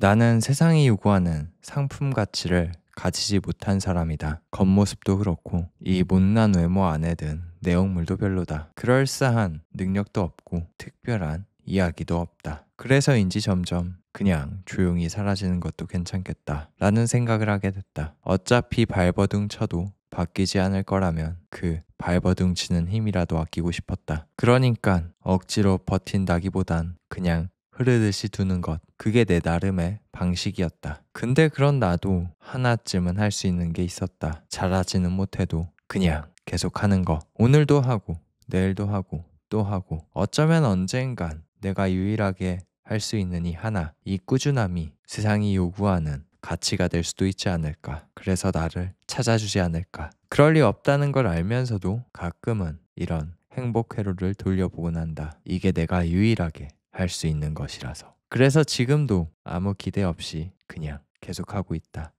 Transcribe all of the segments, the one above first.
나는 세상이 요구하는 상품 가치를 가지지 못한 사람이다. 겉모습도 그렇고 이 못난 외모 안에 든 내용물도 별로다. 그럴싸한 능력도 없고 특별한 이야기도 없다. 그래서인지 점점 그냥 조용히 사라지는 것도 괜찮겠다 라는 생각을 하게 됐다. 어차피 발버둥 쳐도 바뀌지 않을 거라면 그 발버둥 치는 힘이라도 아끼고 싶었다. 그러니까 억지로 버틴다기보단 그냥 흐르듯이 두는 것, 그게 내 나름의 방식이었다. 근데 그런 나도 하나쯤은 할 수 있는 게 있었다. 잘하지는 못해도 그냥 계속 하는 거. 오늘도 하고 내일도 하고 또 하고, 어쩌면 언젠간 내가 유일하게 할 수 있는 이 하나, 이 꾸준함이 세상이 요구하는 가치가 될 수도 있지 않을까. 그래서 나를 찾아주지 않을까. 그럴 리 없다는 걸 알면서도 가끔은 이런 행복 회로를 돌려보곤 한다. 이게 내가 유일하게 할 수 있는 것이라서. 그래서 지금도 아무 기대 없이 그냥 계속하고 있다.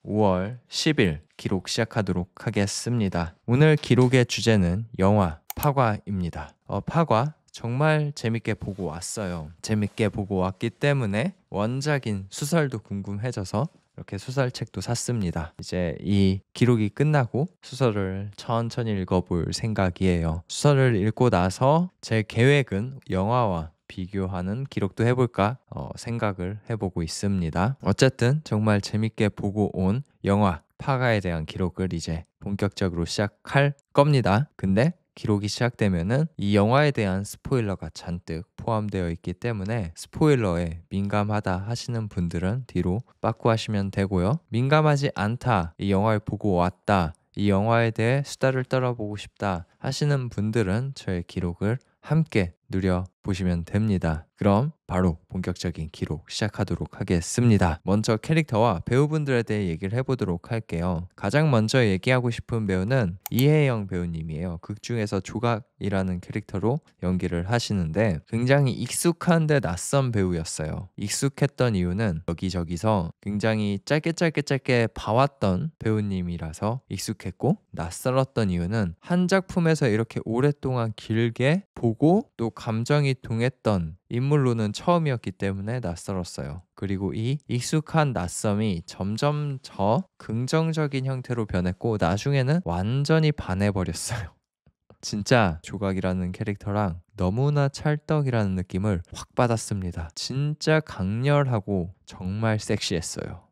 5월 10일 기록 시작하도록 하겠습니다. 오늘 기록의 주제는 영화 파과입니다. 파과 정말 재밌게 보고 왔어요. 재밌게 보고 왔기 때문에 원작인 수설도 궁금해져서 이렇게 소설책도 샀습니다. 이제 이 기록이 끝나고 수설을 천천히 읽어볼 생각이에요. 수설을 읽고 나서 제 계획은 영화와 비교하는 기록도 해볼까 생각을 해보고 있습니다. 어쨌든 정말 재밌게 보고 온 영화 파가에 대한 기록을 이제 본격적으로 시작할 겁니다. 근데 기록이 시작되면은 이 영화에 대한 스포일러가 잔뜩 포함되어 있기 때문에 스포일러에 민감하다 하시는 분들은 뒤로 빠꾸 하시면 되고요. 민감하지 않다, 이 영화를 보고 왔다, 이 영화에 대해 수다를 떨어보고 싶다 하시는 분들은 저의 기록을 함께 누려보시면 됩니다. 그럼 바로 본격적인 기록 시작하도록 하겠습니다. 먼저 캐릭터와 배우분들에 대해 얘기를 해보도록 할게요. 가장 먼저 얘기하고 싶은 배우는 이혜영 배우님이에요. 극 중에서 조각이라는 캐릭터로 연기를 하시는데 굉장히 익숙한데 낯선 배우였어요. 익숙했던 이유는 여기저기서 굉장히 짧게 봐왔던 배우님이라서 익숙했고, 낯설었던 이유는 한 작품에서 이렇게 오랫동안 길게 보고 또 감정이 동했던 인물로는 처음이었기 때문에 낯설었어요. 그리고 이 익숙한 낯섦이 점점 더 긍정적인 형태로 변했고 나중에는 완전히 반해버렸어요. 진짜 조각이라는 캐릭터랑 너무나 찰떡이라는 느낌을 확 받았습니다. 진짜 강렬하고 정말 섹시했어요.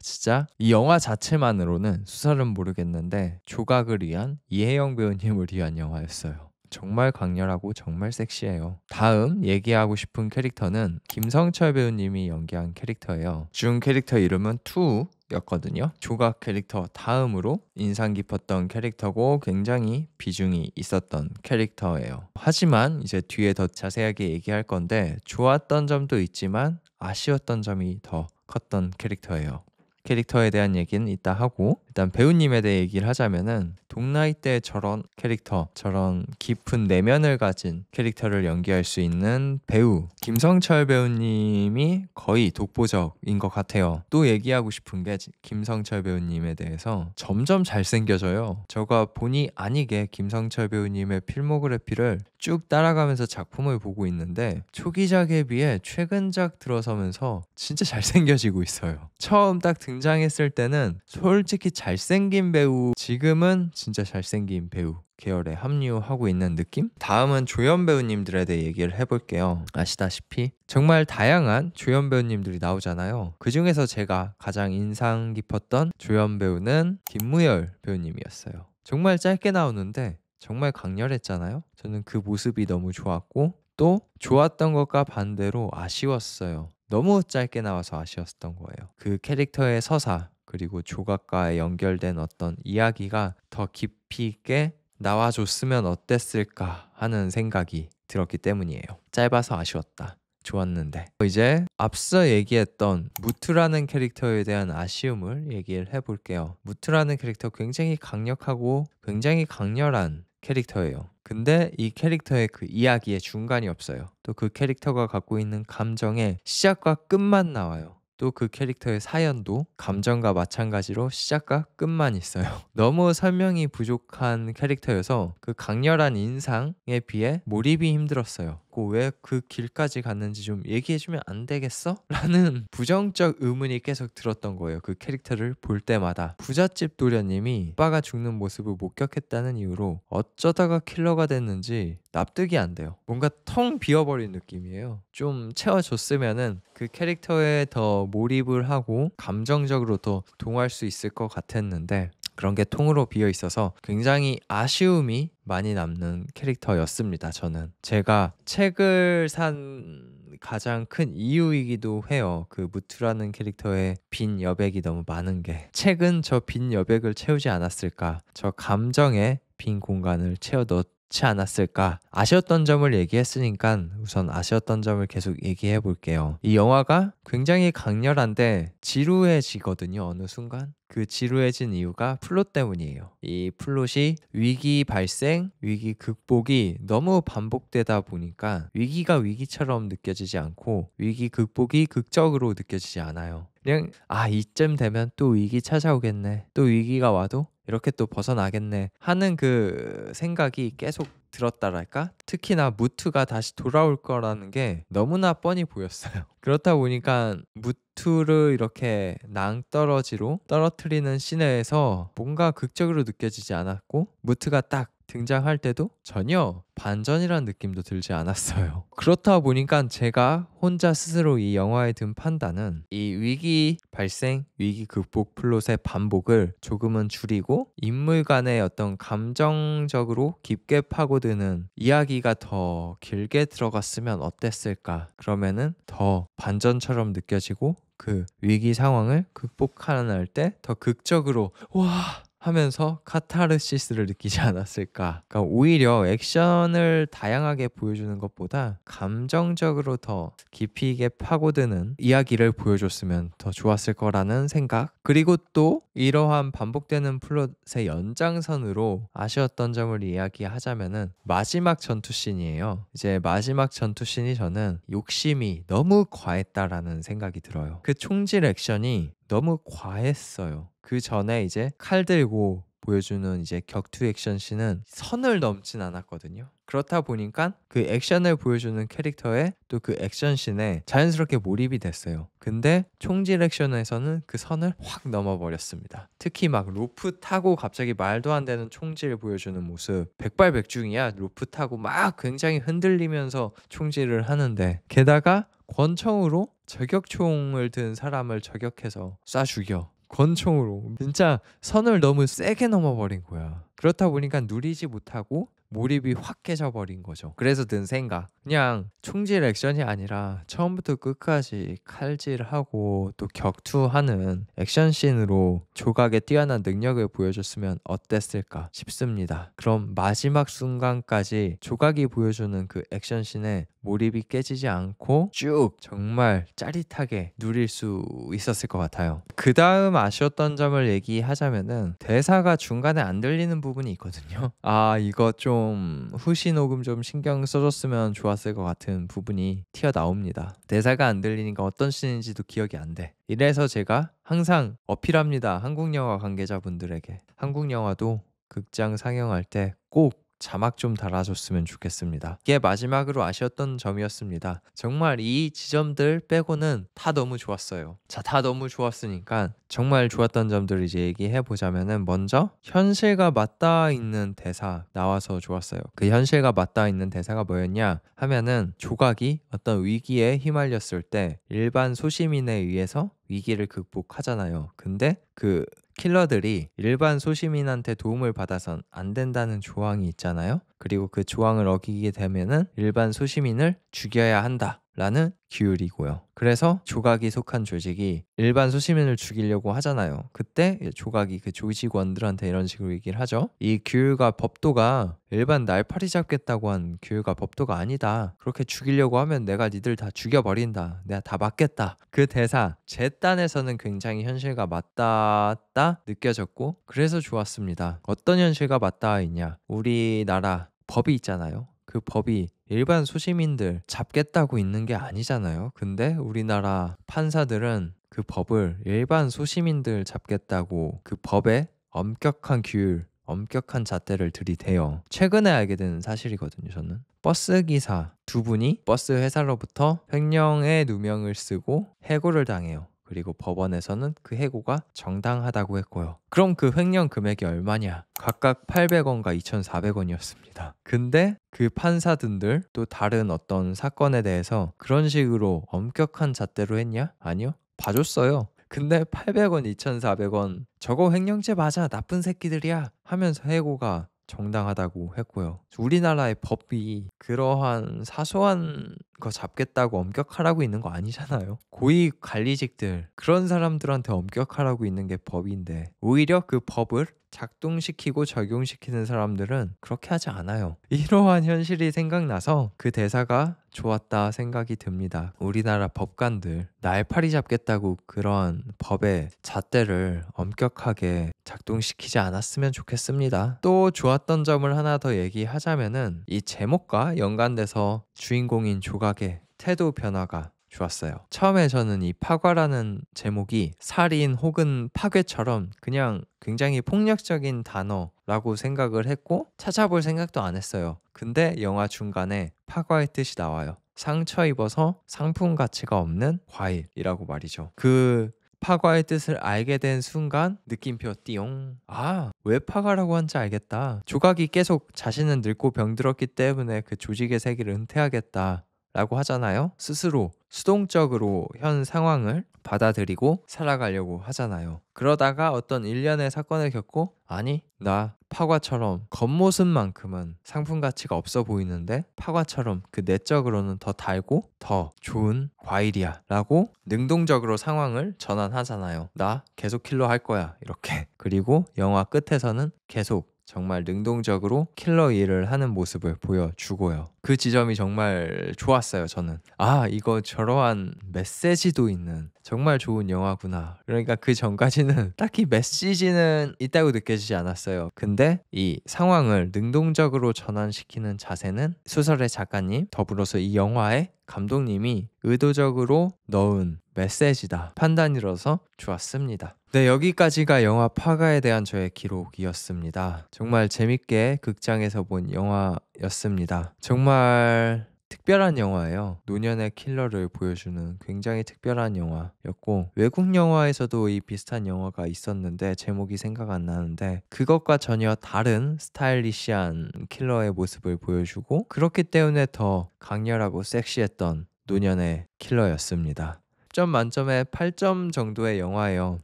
진짜 이 영화 자체만으로는 수설은 모르겠는데 조각을 위한 이혜영 배우님을 위한 영화였어요. 정말 강렬하고 정말 섹시해요. 다음 얘기하고 싶은 캐릭터는 김성철 배우님이 연기한 캐릭터예요. 중 캐릭터 이름은 투였거든요. 조각 캐릭터 다음으로 인상 깊었던 캐릭터고 굉장히 비중이 있었던 캐릭터예요. 하지만 이제 뒤에 더 자세하게 얘기할 건데 좋았던 점도 있지만 아쉬웠던 점이 더 컸던 캐릭터예요. 캐릭터에 대한 얘기는 이따 하고, 일단 배우님에 대해 얘기를 하자면은 동나이 때 저런 캐릭터, 저런 깊은 내면을 가진 캐릭터를 연기할 수 있는 배우 김성철 배우님이 거의 독보적인 것 같아요. 또 얘기하고 싶은 게 김성철 배우님에 대해서 점점 잘생겨져요. 제가 본의 아니게 김성철 배우님의 필모그래피를 쭉 따라가면서 작품을 보고 있는데 초기작에 비해 최근작 들어서면서 진짜 잘생겨지고 있어요. 처음 딱 등장했을 때는 솔직히 잘생긴 배우, 지금은 진짜 잘생긴 배우 계열에 합류하고 있는 느낌? 다음은 조연 배우님들에 대해 얘기를 해볼게요. 아시다시피 정말 다양한 조연 배우님들이 나오잖아요. 그 중에서 제가 가장 인상 깊었던 조연 배우는 김무열 배우님이었어요. 정말 짧게 나오는데 정말 강렬했잖아요. 저는 그 모습이 너무 좋았고, 또 좋았던 것과 반대로 아쉬웠어요. 너무 짧게 나와서 아쉬웠던 거예요. 그 캐릭터의 서사 그리고 조각과의 연결된 어떤 이야기가 더 깊이 있게 나와줬으면 어땠을까 하는 생각이 들었기 때문이에요. 짧아서 아쉬웠다. 좋았는데 이제 앞서 얘기했던 무트라는 캐릭터에 대한 아쉬움을 얘기를 해볼게요. 무트라는 캐릭터 굉장히 강력하고 굉장히 강렬한 캐릭터예요. 근데 이 캐릭터의 그 이야기의 중간이 없어요. 또 그 캐릭터가 갖고 있는 감정의 시작과 끝만 나와요. 또 그 캐릭터의 사연도 감정과 마찬가지로 시작과 끝만 있어요. 너무 설명이 부족한 캐릭터여서 그 강렬한 인상에 비해 몰입이 힘들었어요. 있고 왜 그 길까지 갔는지 좀 얘기해주면 안 되겠어? 라는 부정적 의문이 계속 들었던 거예요. 그 캐릭터를 볼 때마다. 부잣집 도련님이 오빠가 죽는 모습을 목격했다는 이유로 어쩌다가 킬러가 됐는지 납득이 안 돼요. 뭔가 텅 비어버린 느낌이에요. 좀 채워줬으면은 그 캐릭터에 더 몰입을 하고 감정적으로 더 동화할 수 있을 것 같았는데 그런 게 통으로 비어 있어서 굉장히 아쉬움이 많이 남는 캐릭터였습니다. 저는 제가 책을 산 가장 큰 이유이기도 해요. 그 무투라는 캐릭터의 빈 여백이 너무 많은 게 책은 저 빈 여백을 채우지 않았을까, 저 감정의 빈 공간을 채워넣지 않았을까. 아쉬웠던 점을 얘기했으니까 우선 아쉬웠던 점을 계속 얘기해 볼게요. 이 영화가 굉장히 강렬한데 지루해지거든요. 어느 순간 그 지루해진 이유가 플롯 때문이에요. 이 플롯이 위기 발생, 위기 극복이 너무 반복되다 보니까 위기가 위기처럼 느껴지지 않고 위기 극복이 극적으로 느껴지지 않아요. 그냥 이쯤 되면 또 위기 찾아오겠네, 또 위기가 와도 이렇게 또 벗어나겠네 하는 그 생각이 계속 들었다랄까? 특히나 무투가 다시 돌아올 거라는 게 너무나 뻔히 보였어요. 그렇다 보니까 무투를 이렇게 낭떠러지로 떨어뜨리는 씬에서 뭔가 극적으로 느껴지지 않았고 무투가 딱 등장할 때도 전혀 반전이란 느낌도 들지 않았어요. 그렇다 보니까 제가 혼자 스스로 이 영화에 든 판단은 이 위기 발생, 위기 극복 플롯의 반복을 조금은 줄이고 인물 간의 어떤 감정적으로 깊게 파고드는 이야기가 더 길게 들어갔으면 어땠을까. 그러면은 더 반전처럼 느껴지고 그 위기 상황을 극복하는 때 더 극적으로 와 하면서 카타르시스를 느끼지 않았을까. 그러니까 오히려 액션을 다양하게 보여주는 것보다 감정적으로 더 깊이 있게 파고드는 이야기를 보여줬으면 더 좋았을 거라는 생각. 그리고 또 이러한 반복되는 플롯의 연장선으로 아쉬웠던 점을 이야기하자면은 마지막 전투씬이에요. 이제 마지막 전투씬이 저는 욕심이 너무 과했다라는 생각이 들어요. 그 총질 액션이 너무 과했어요. 그 전에 이제 칼 들고 보여주는 이제 격투 액션 씬은 선을 넘진 않았거든요. 그렇다 보니까 그 액션을 보여주는 캐릭터의 또 그 액션 씬에 자연스럽게 몰입이 됐어요. 근데 총질 액션에서는 그 선을 확 넘어버렸습니다. 특히 막 로프 타고 갑자기 말도 안 되는 총질을 보여주는 모습, 백발백중이야. 로프 타고 막 굉장히 흔들리면서 총질을 하는데 게다가 권총으로 저격총을 든 사람을 저격해서 쏴 죽여. 권총으로 진짜 선을 너무 세게 넘어버린 거야. 그렇다 보니까 누리지 못하고 몰입이 확 깨져버린 거죠. 그래서 든 생각, 그냥 총질 액션이 아니라 처음부터 끝까지 칼질하고 또 격투하는 액션씬으로 조각의 뛰어난 능력을 보여줬으면 어땠을까 싶습니다. 그럼 마지막 순간까지 조각이 보여주는 그 액션씬에 몰입이 깨지지 않고 쭉 정말 짜릿하게 누릴 수 있었을 것 같아요. 그 다음 아쉬웠던 점을 얘기하자면은 대사가 중간에 안 들리는 부분이 있거든요. 이거 좀 후시 녹음 좀 신경 써줬으면 좋았을 것 같은 부분이 튀어나옵니다. 대사가 안 들리니까 어떤 씬인지도 기억이 안 돼. 이래서 제가 항상 어필합니다. 한국 영화 관계자분들에게. 한국 영화도 극장 상영할 때 꼭 자막 좀 달아줬으면 좋겠습니다. 이게 마지막으로 아쉬웠던 점이었습니다. 정말 이 지점들 빼고는 다 너무 좋았어요. 자, 다 너무 좋았으니까 정말 좋았던 점들을 이제 얘기해보자면은 먼저 현실과 맞닿아 있는 대사 나와서 좋았어요. 그 현실과 맞닿아 있는 대사가 뭐였냐 하면은 조각이 어떤 위기에 휘말렸을 때 일반 소시민에 의해서 위기를 극복하잖아요. 근데 그 킬러들이 일반 소시민한테 도움을 받아선 안 된다는 조항이 있잖아요. 그리고 그 조항을 어기게 되면은 일반 소시민을 죽여야 한다 라는 규율이고요. 그래서 조각이 속한 조직이 일반 소시민을 죽이려고 하잖아요. 그때 조각이 그 조직원들한테 이런 식으로 얘기를 하죠. 이 규율과 법도가 일반 날파리 잡겠다고 한 규율과 법도가 아니다. 그렇게 죽이려고 하면 내가 니들 다 죽여버린다. 내가 다 맞겠다. 그 대사 제 딴에서는 굉장히 현실과 맞닿았다 느껴졌고 그래서 좋았습니다. 어떤 현실과 맞닿아 있냐. 우리나라 법이 있잖아요. 그 법이 일반 소시민들 잡겠다고 있는 게 아니잖아요. 근데 우리나라 판사들은 그 법을 일반 소시민들 잡겠다고 그 법에 엄격한 규율, 엄격한 잣대를 들이대요. 최근에 알게 된 사실이거든요. 저는 버스 기사 두 분이 버스 회사로부터 횡령의 누명을 쓰고 해고를 당해요. 그리고 법원에서는 그 해고가 정당하다고 했고요. 그럼 그 횡령 금액이 얼마냐? 각각 800원과 2,400원이었습니다. 근데 그 판사분들 또 다른 어떤 사건에 대해서 그런 식으로 엄격한 잣대로 했냐? 아니요. 봐줬어요. 근데 800원, 2,400원 저거 횡령죄 맞아. 나쁜 새끼들이야. 하면서 해고가 정당하다고 했고요. 우리나라의 법이 그러한 사소한 거 잡겠다고 엄격하라고 있는 거 아니잖아요. 고위 관리직들 그런 사람들한테 엄격하라고 있는 게 법인데 오히려 그 법을 작동시키고 적용시키는 사람들은 그렇게 하지 않아요. 이러한 현실이 생각나서 그 대사가 좋았다 생각이 듭니다. 우리나라 법관들 날파리 잡겠다고 그런 법의 잣대를 엄격하게 작동시키지 않았으면 좋겠습니다. 또 좋았던 점을 하나 더 얘기하자면은 이 제목과 연관돼서 주인공인 조각의 태도 변화가 좋았어요. 처음에 저는 이 파과라는 제목이 살인 혹은 파괴처럼 그냥 굉장히 폭력적인 단어라고 생각을 했고 찾아볼 생각도 안 했어요. 근데 영화 중간에 파과의 뜻이 나와요. 상처 입어서 상품 가치가 없는 과일이라고 말이죠. 그 파과의 뜻을 알게 된 순간 느낌표 띠용. 아, 왜 파과라고 한지 알겠다. 조각이 계속 자신은 늙고 병들었기 때문에 그 조직의 세계를 은퇴하겠다 라고 하잖아요. 스스로 수동적으로 현 상황을 받아들이고 살아가려고 하잖아요. 그러다가 어떤 일련의 사건을 겪고 아니 나 파과처럼 겉모습만큼은 상품 가치가 없어 보이는데 파과처럼 그 내적으로는 더 달고 더 좋은 과일이야 라고 능동적으로 상황을 전환하잖아요. 나 계속 킬러 할 거야 이렇게. 그리고 영화 끝에서는 계속 정말 능동적으로 킬러 일을 하는 모습을 보여주고요. 그 지점이 정말 좋았어요. 저는 아 이거 저러한 메시지도 있는 정말 좋은 영화구나. 그러니까 그 전까지는 딱히 메시지는 있다고 느껴지지 않았어요. 근데 이 상황을 능동적으로 전환시키는 자세는 소설의 작가님 더불어서 이 영화의 감독님이 의도적으로 넣은 메시지다 판단이라서 좋았습니다. 네, 여기까지가 영화 파가에 대한 저의 기록이었습니다. 정말 재밌게 극장에서 본 영화였습니다. 정말 특별한 영화예요. 노년의 킬러를 보여주는 굉장히 특별한 영화였고 외국 영화에서도 이 비슷한 영화가 있었는데 제목이 생각 안 나는데 그것과 전혀 다른 스타일리시한 킬러의 모습을 보여주고 그렇기 때문에 더 강렬하고 섹시했던 노년의 킬러였습니다. 10점 만점에 8점 정도의 영화예요.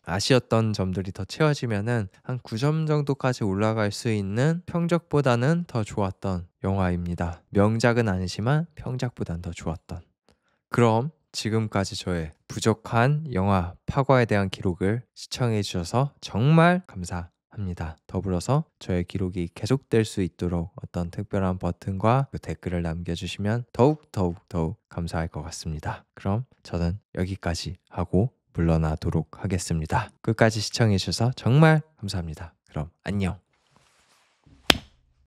아쉬웠던 점들이 더 채워지면은 한 9점 정도까지 올라갈 수 있는 평적보다는 더 좋았던 영화입니다. 명작은 아니지만 평작보단 더 좋았던. 그럼 지금까지 저의 부족한 영화 파과에 대한 기록을 시청해 주셔서 정말 감사합니다. 더불어서 저의 기록이 계속될 수 있도록 어떤 특별한 버튼과 댓글을 남겨주시면 더욱 감사할 것 같습니다. 그럼 저는 여기까지 하고 물러나도록 하겠습니다. 끝까지 시청해 주셔서 정말 감사합니다. 그럼 안녕.